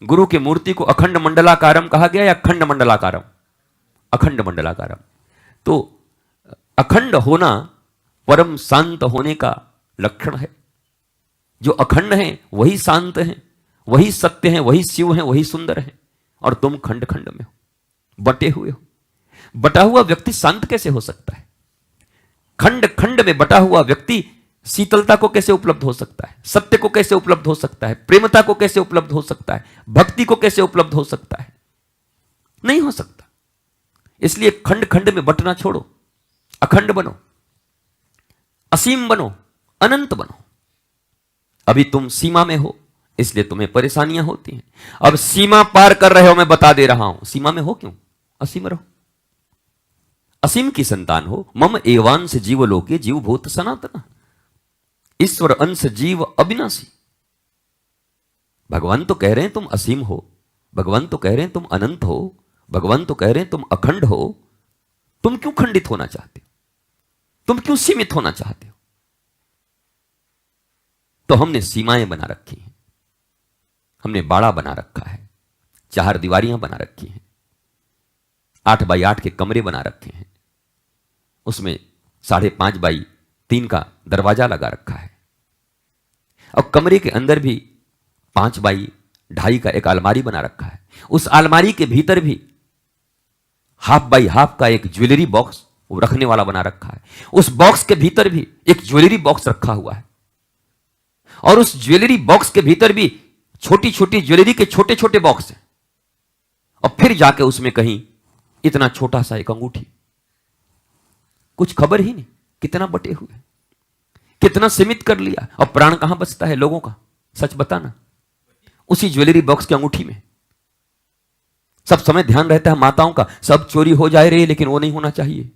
गुरु की मूर्ति को अखंड मंडलाकारम कहा गया या खंड मंडलाकारम? अखंड मंडलाकारम। तो अखंड होना परम शांत होने का लक्षण है। जो अखंड है वही शांत है, वही सत्य है, वही शिव है, वही सुंदर है। और तुम खंड खंड में हो, बटे हुए हो। बटा हुआ व्यक्ति शांत कैसे हो सकता है? खंड खंड में बटा हुआ व्यक्ति शीतलता को कैसे उपलब्ध हो सकता है? सत्य को कैसे उपलब्ध हो सकता है? प्रेमता को कैसे उपलब्ध हो सकता है? भक्ति को कैसे उपलब्ध हो सकता है? नहीं हो सकता। इसलिए खंड खंड में बटना छोड़ो, अखंड बनो, असीम बनो, अनंत बनो। अभी तुम सीमा में हो, इसलिए तुम्हें परेशानियां होती हैं। अब सीमा पार कर रहे हो, मैं बता दे रहा हूं। सीमा में हो क्यों? असीम रहो, असीम की संतान हो। मम एवांश जीव लोके जीव भूत सनातन, ईश्वर अंश जीव अविनाशी। भगवान तो कह रहे हैं तुम असीम हो, भगवान तो कह रहे हैं तुम अनंत हो, भगवान तो कह रहे हैं तुम अखंड हो। तुम क्यों खंडित होना चाहते हो? तुम क्यों सीमित होना चाहते हो? तो हमने सीमाएं बना रखी हैं, हमने बाड़ा बना रखा है, चार दीवारियां बना रखी हैं, 8 बाई 8 के कमरे बना रखे हैं, उसमें 5.5 बाई 3 का दरवाजा लगा रखा है। और कमरे के अंदर भी 5 बाई 2.5 का एक अलमारी बना रखा है। उस अलमारी के भीतर भी 1/2 बाई 1/2 का एक ज्वेलरी बॉक्स रखने वाला बना रखा है। उस बॉक्स के भीतर भी एक ज्वेलरी बॉक्स रखा हुआ है। और उस ज्वेलरी बॉक्स के भीतर भी छोटी छोटी ज्वेलरी के छोटे छोटे बॉक्स हैं। और फिर जाके उसमें कहीं इतना छोटा सा एक अंगूठी। कुछ खबर ही नहीं कितना बटे हुए, कितना सीमित कर लिया। और प्राण कहां बचता है लोगों का? सच बताना। उसी ज्वेलरी बॉक्स की अंगूठी में सब समय ध्यान रहता है माताओं का, सब चोरी हो जाए रे, लेकिन वो नहीं होना चाहिए।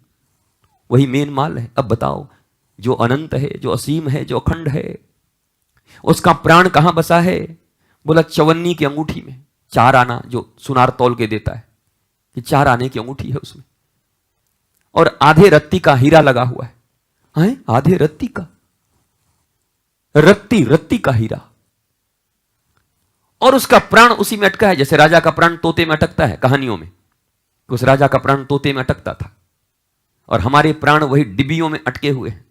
वही मेन माल है। अब बताओ, जो अनंत है, जो असीम है, जो अखंड है, उसका प्राण कहां बसा है? बोला चवन्नी की अंगूठी में। 4 आना जो सुनार तौल के देता है, कि 4 आने की अंगूठी है उसमें। और आधे रत्ती का हीरा लगा हुआ है। आधे रत्ती का, रत्ती का हीरा। और उसका प्राण उसी में अटका है, जैसे राजा का प्राण तोते में अटकता है कहानियों में। उस राजा का प्राण तोते में अटकता था, और हमारे प्राण वही डिबियों में अटके हुए हैं।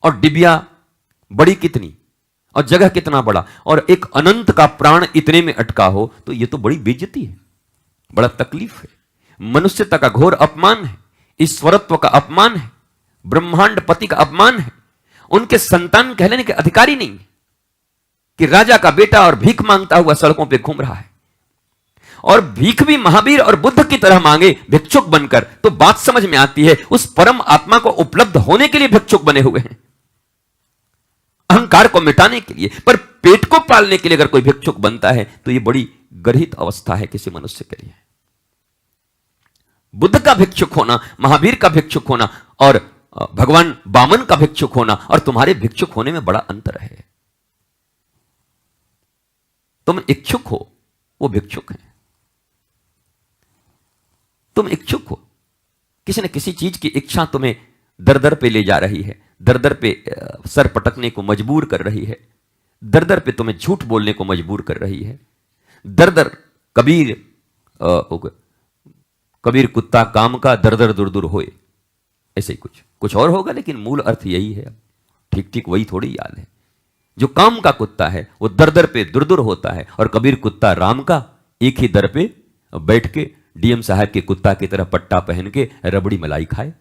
और डिबिया बड़ी कितनी, और जगह कितना बड़ा। और एक अनंत का प्राण इतने में अटका हो तो यह तो बड़ी बेइज्जती है, बड़ा तकलीफ है, मनुष्यता का घोर अपमान है, ईश्वरत्व का अपमान है, ब्रह्मांड पति का अपमान है। उनके संतान कहलाने के अधिकारी नहीं है कि राजा का बेटा और भीख मांगता हुआ सड़कों पे घूम रहा है। और भीख भी महावीर और बुद्ध की तरह मांगे भिक्षुक बनकर, तो बात समझ में आती है उस परम आत्मा को उपलब्ध होने के लिए भिक्षुक बने हुए हैं, अहंकार को मिटाने के लिए। पर पेट को पालने के लिए अगर कोई भिक्षुक बनता है तो यह बड़ी गर्हित अवस्था है किसी मनुष्य के लिए। बुद्ध का भिक्षुक होना, महावीर का भिक्षुक होना, और भगवान वामन का भिक्षुक होना, और तुम्हारे भिक्षुक होने में बड़ा अंतर है। तुम इच्छुक हो, वो भिक्षुक है। तुम इच्छुक हो, किसी न किसी चीज की इच्छा तुम्हें दर दर पे ले जा रही है, दर दर पे सर पटकने को मजबूर कर रही है, दर दर पे तुम्हें झूठ बोलने को मजबूर कर रही है। दर दर कबीर कुत्ता काम का दर दर दूर दूर होए, ऐसे ही कुछ और होगा, लेकिन मूल अर्थ यही है। ठीक ठीक वही थोड़ी याद है। जो काम का कुत्ता है वो दर दर पे दूर दूर होता है, और कबीर कुत्ता राम का एक ही दर पे बैठ के डीएम साहब के कुत्ता की तरह पट्टा पहन के रबड़ी मलाई खाए।